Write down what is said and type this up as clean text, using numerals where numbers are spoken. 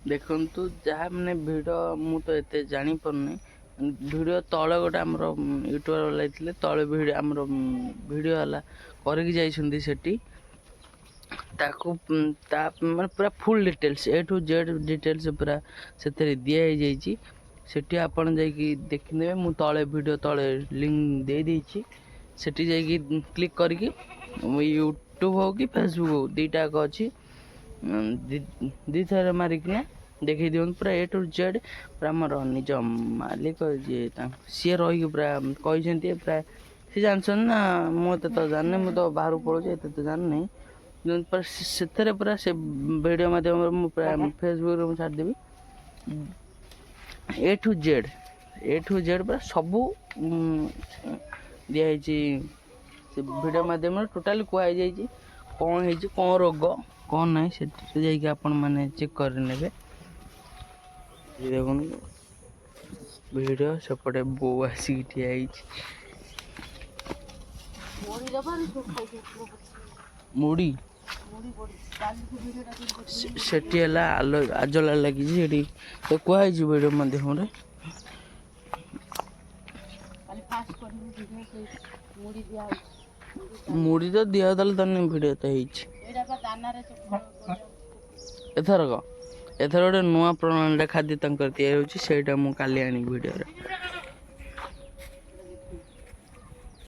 ଦେଖନ୍ତୁ ଯାହା ମାନେ ଭିଡ଼ିଓ ମୁଁ ତ ଏତେ ଜାଣିପାରୁନି ଭିଡ଼ିଓ ତଳେ ଗୋଟେ ଆମର ୟୁଟ୍ୟୁବର ଲାଗିଥିଲେ ତଳେ ଭିଡ଼ିଓ ଆମର ଭିଡ଼ିଓ ହେଲା କରିକି ଯାଇଛନ୍ତି ସେଠି ତାକୁ ତା ମାନେ ପୁରା full details A to Z details ପୁରା ସେଥିରେ ଦିଆହେଇଯାଇଛି ସେଠି ଆପଣ ଯାଇକି ଦେଖିନେବେ ମୁଁ ତଳେ ଭିଡ଼ିଓ ତଳେ ଲିଙ୍କ ଦେଇଦେଇଛି ସେଠି ଯାଇକି କ୍ଲିକ୍ କରିକି ୟୁଟ୍ୟୁବ୍ ହଉ କି ଫେସବୁକ୍ ହଉ ଦୁଇଟା ଯାକ ଅଛି ଦୁଇଥର ମାରିକିନା ଦେଖେଇ ଦିଅନ୍ତୁ ପୁରା A to Z ପୁରା ଆମର ନିଜ ମାଲିକ ଯିଏ ସିଏ ରହିକି ପୁରା କହିଛନ୍ତି ପ୍ରାୟ ସିଏ ଜାଣିଛନ୍ତି ନା ମୁଁ ଏତେ ତ ଜାଣିନି ମୁଁ ତ ବାହାରକୁ ପଳାଉଛି ଏତେ ତ ଜାଣିନି ପୁରା ସେଥିରେ ପୁରା ସେ ଭିଡ଼ିଓ ମାଧ୍ୟମରେ ମୁଁ ପ୍ରାୟ ଫେସବୁକ୍ରେ ମୁଁ ଛାଡ଼ିଦେବି A to Z ପୁରା ସବୁ ଦିଆହେଇଛି ସେ ଭିଡ଼ିଓ ମାଧ୍ୟମରେ ଟୋଟାଲି କୁହାଯାଇଛି କ'ଣ ହେଇଛି କ'ଣ ରୋଗ କ'ଣ ନାହିଁ ସେଥିରେ ଯାଇକି ଆପଣମାନେ ଚେକ୍ କରିନେବେ ଦେଖନ୍ତୁ ଭିଡ଼ିଓ ସେପଟେ ବୋଉ ଆସିକି ଠିଆ ହେଇଛି ମୁଢ଼ି ସେଠି ହେଲା ଆଜଲା ଲାଗିଛି ସେଠି ତ କୁହାଯାଇଛି ଭିଡ଼ିଓ ମାଧ୍ୟମରେ ମୁଢ଼ି ତ ଦିଆ ତାହେଲେ ତାହେଲେ ଭିଡ଼ିଓ ତ ହେଇଛି ଏଥର ଗୋଟେ ନୂଆ ପ୍ରଣାଳୀରେ ଖାଦ୍ୟ ତାଙ୍କର ତିଆରି ହେଉଛି ସେଇଟା ମୁଁ କାଲି ଆଣିବି ଭିଡ଼ିଓରେ